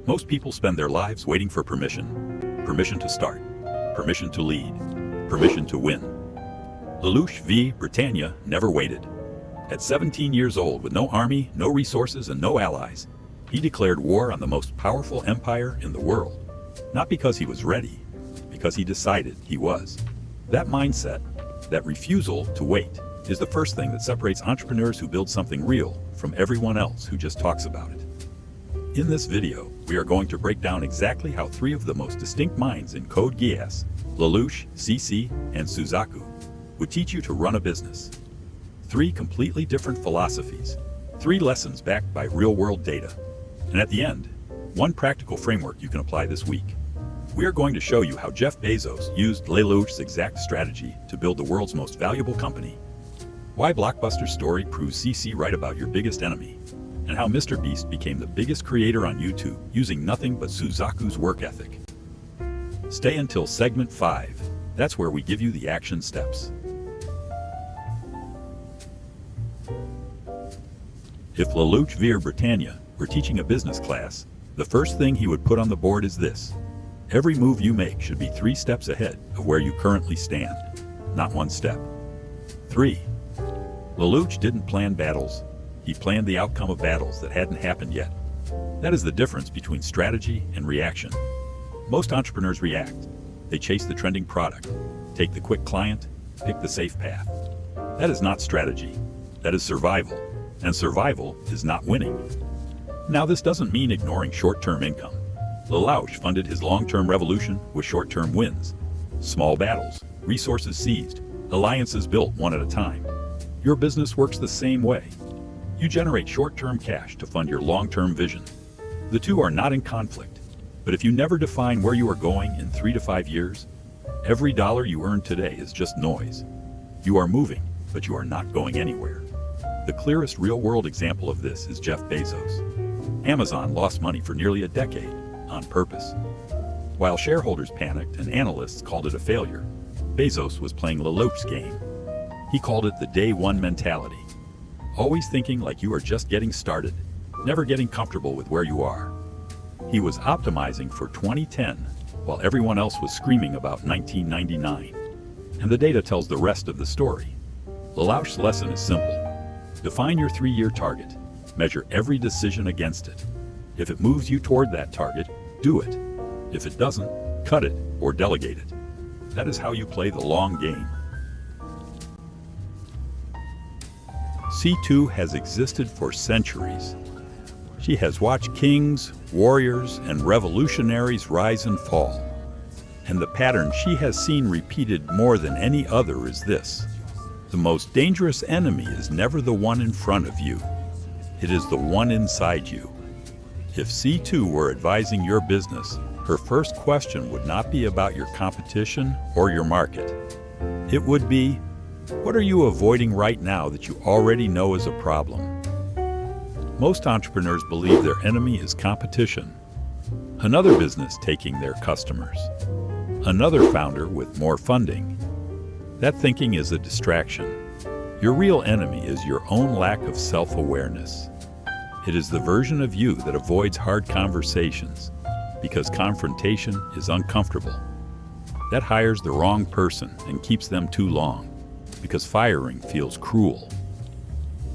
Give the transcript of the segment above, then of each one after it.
Most people spend their lives waiting for permission. Permission to start. Permission to lead. Permission to win. Lelouch v. Britannia never waited. At 17 years old, with no army, no resources, and no allies, he declared war on the most powerful empire in the world. Not because he was ready, because he decided he was. That mindset, that refusal to wait, is the first thing that separates entrepreneurs who build something real from everyone else who just talks about it. In this video, we are going to break down exactly how three of the most distinct minds in Code Geass, Lelouch, CC, and Suzaku, would teach you to run a business. Three completely different philosophies, three lessons backed by real-world data, and at the end, one practical framework you can apply this week. We are going to show you how Jeff Bezos used Lelouch's exact strategy to build the world's most valuable company, why Blockbuster's story proves CC right about your biggest enemy, and how Mr. Beast became the biggest creator on YouTube using nothing but Suzaku's work ethic. Stay until segment 5. That's where we give you the action steps. If Lelouch v. Britannia were teaching a business class, the first thing he would put on the board is this: every move you make should be 3 steps ahead of where you currently stand, not 1 step. 3. Lelouch didn't plan battles. He planned the outcome of battles that hadn't happened yet. That is the difference between strategy and reaction. Most entrepreneurs react. They chase the trending product, take the quick client, pick the safe path. That is not strategy. That is survival. And survival is not winning. Now, this doesn't mean ignoring short-term income. Lelouch funded his long-term revolution with short-term wins. Small battles, resources seized, alliances built one at a time. Your business works the same way. You generate short-term cash to fund your long-term vision. The two are not in conflict, but if you never define where you are going in 3 to 5 years, every dollar you earn today is just noise. You are moving, but you are not going anywhere. The clearest real-world example of this is Jeff Bezos. Amazon lost money for nearly a decade on purpose. While shareholders panicked and analysts called it a failure, Bezos was playing Lelouch's game. He called it the day one mentality. Always thinking like you are just getting started, never getting comfortable with where you are. He was optimizing for 2010 while everyone else was screaming about 1999. And the data tells the rest of the story. Lelouch's lesson is simple. Define your 3-year target. Measure every decision against it. If it moves you toward that target, do it. If it doesn't, cut it or delegate it. That is how you play the long game. C2 has existed for centuries. She has watched kings, warriors, and revolutionaries rise and fall. And the pattern she has seen repeated more than any other is this: the most dangerous enemy is never the one in front of you. It is the one inside you. If C2 were advising your business, her first question would not be about your competition or your market. It would be, what are you avoiding right now that you already know is a problem? Most entrepreneurs believe their enemy is competition, another business taking their customers, another founder with more funding. That thinking is a distraction. Your real enemy is your own lack of self-awareness. It is the version of you that avoids hard conversations because confrontation is uncomfortable. That hires the wrong person and keeps them too long because firing feels cruel.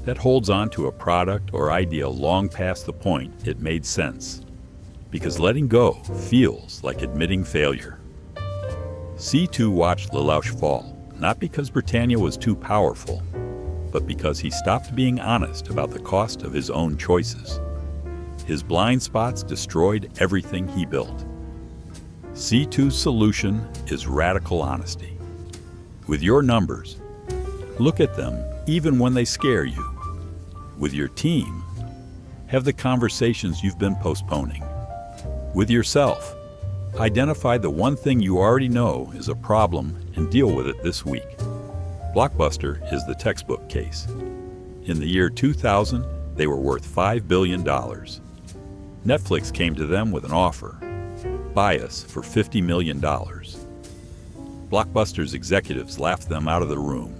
That holds on to a product or idea long past the point it made sense because letting go feels like admitting failure. C2 watched Lelouch fall, not because Britannia was too powerful, but because he stopped being honest about the cost of his own choices. His blind spots destroyed everything he built. C2's solution is radical honesty. With your numbers, look at them even when they scare you. With your team, have the conversations you've been postponing. With yourself, identify the one thing you already know is a problem and deal with it this week. Blockbuster is the textbook case. In the year 2000, they were worth $5 billion. Netflix came to them with an offer: buy us for $50 million. Blockbuster's executives laughed them out of the room.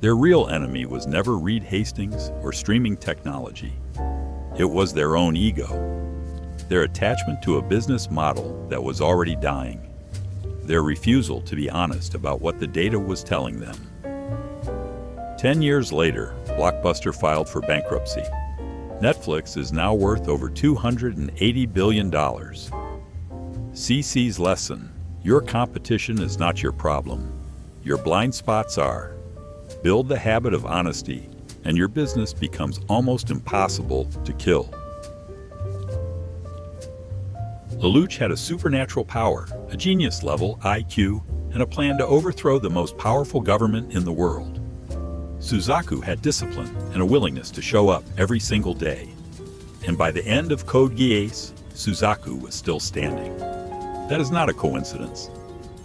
Their real enemy was never Reed Hastings or streaming technology. It was their own ego. Their attachment to a business model that was already dying. Their refusal to be honest about what the data was telling them. 10 years later, Blockbuster filed for bankruptcy. Netflix is now worth over $280 billion. CC's lesson: your competition is not your problem. Your blind spots are. Build the habit of honesty, and your business becomes almost impossible to kill. Lelouch had a supernatural power, a genius-level IQ, and a plan to overthrow the most powerful government in the world. Suzaku had discipline and a willingness to show up every single day. And by the end of Code Geass, Suzaku was still standing. That is not a coincidence.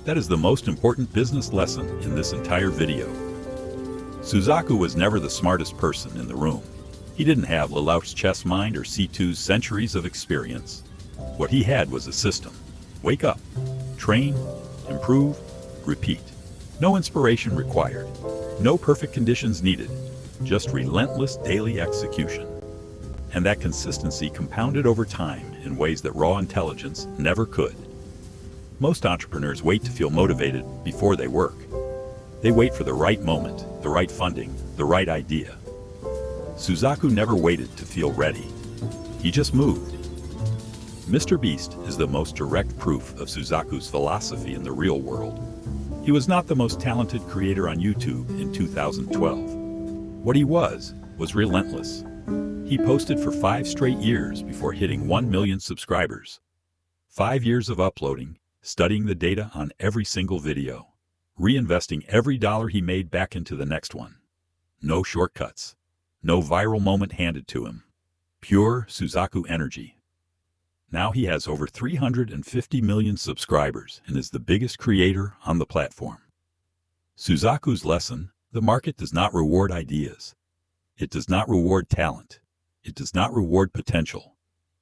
That is the most important business lesson in this entire video. Suzaku was never the smartest person in the room. He didn't have Lelouch's chess mind or C2's centuries of experience. What he had was a system. Wake up, train, improve, repeat. No inspiration required. No perfect conditions needed. Just relentless daily execution. And that consistency compounded over time in ways that raw intelligence never could. Most entrepreneurs wait to feel motivated before they work. They wait for the right moment, the right funding, the right idea. Suzaku never waited to feel ready. He just moved. Mr. Beast is the most direct proof of Suzaku's philosophy in the real world. He was not the most talented creator on YouTube in 2012. What he was relentless. He posted for 5 straight years before hitting 1 million subscribers. 5 years of uploading, studying the data on every single video, reinvesting every dollar he made back into the next one. No shortcuts. No viral moment handed to him. Pure Suzaku energy. Now he has over 350 million subscribers and is the biggest creator on the platform. Suzaku's lesson: the market does not reward ideas. It does not reward talent. It does not reward potential.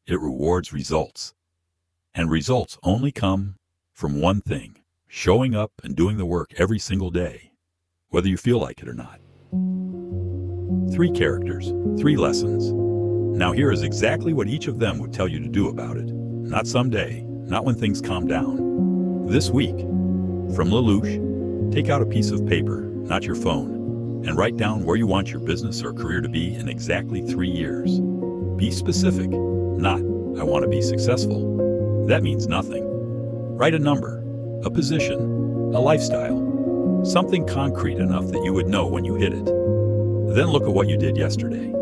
It rewards results. And results only come from one thing: showing up and doing the work every single day, whether you feel like it or not. 3 characters, 3 lessons. Now here is exactly what each of them would tell you to do about it. Not someday, not when things calm down. This week. From Lelouch, take out a piece of paper, not your phone, and write down where you want your business or career to be in exactly 3 years. Be specific, not, I want to be successful. That means nothing. Write a number, a position, a lifestyle, something concrete enough that you would know when you hit it. Then look at what you did yesterday.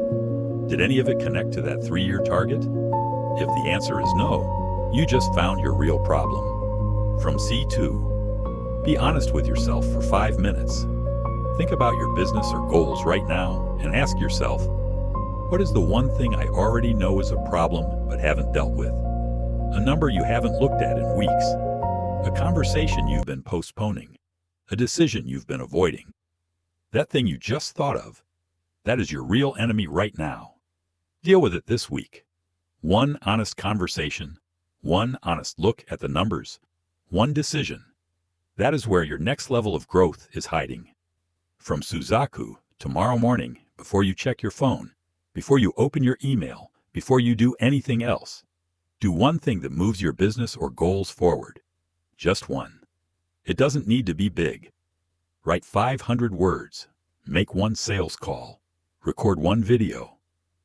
Did any of it connect to that 3-year target? If the answer is no, you just found your real problem. From C2, be honest with yourself for 5 minutes. Think about your business or goals right now and ask yourself, what is the one thing I already know is a problem but haven't dealt with? A number you haven't looked at in weeks. A conversation you've been postponing. A decision you've been avoiding. That thing you just thought of, that is your real enemy right now. Deal with it this week. 1 honest conversation, 1 honest look at the numbers, 1 decision. That is where your next level of growth is hiding. From Suzaku, tomorrow morning, before you check your phone, before you open your email, before you do anything else, do 1 thing that moves your business or goals forward. Just 1. It doesn't need to be big. Write 500 words. Make 1 sales call. Record 1 video.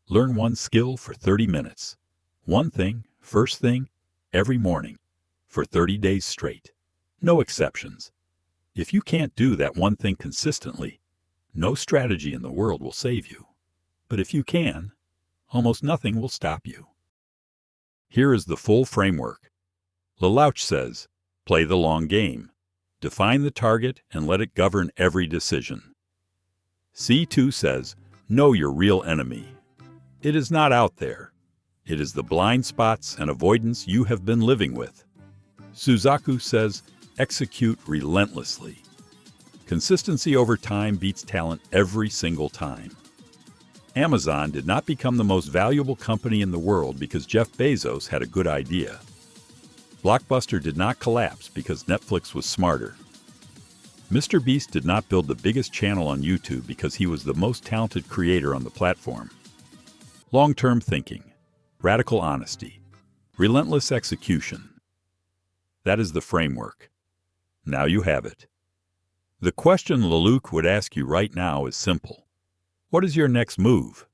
Learn 1 skill for 30 minutes. 1 thing, first thing, every morning, for 30 days straight. No exceptions. If you can't do that 1 thing consistently, no strategy in the world will save you. But if you can, almost nothing will stop you. Here is the full framework. Lelouch says, play the long game. Define the target and let it govern every decision. C2 says, know your real enemy. It is not out there. It is the blind spots and avoidance you have been living with. Suzaku says, execute relentlessly. Consistency over time beats talent every single time. Amazon did not become the most valuable company in the world because Jeff Bezos had a good idea. Blockbuster did not collapse because Netflix was smarter. Mr. Beast did not build the biggest channel on YouTube because he was the most talented creator on the platform. Long-term thinking, radical honesty, Relentless execution. That is the framework. Now you have it. The question Lelouch would ask you right now is simple. What is your next move?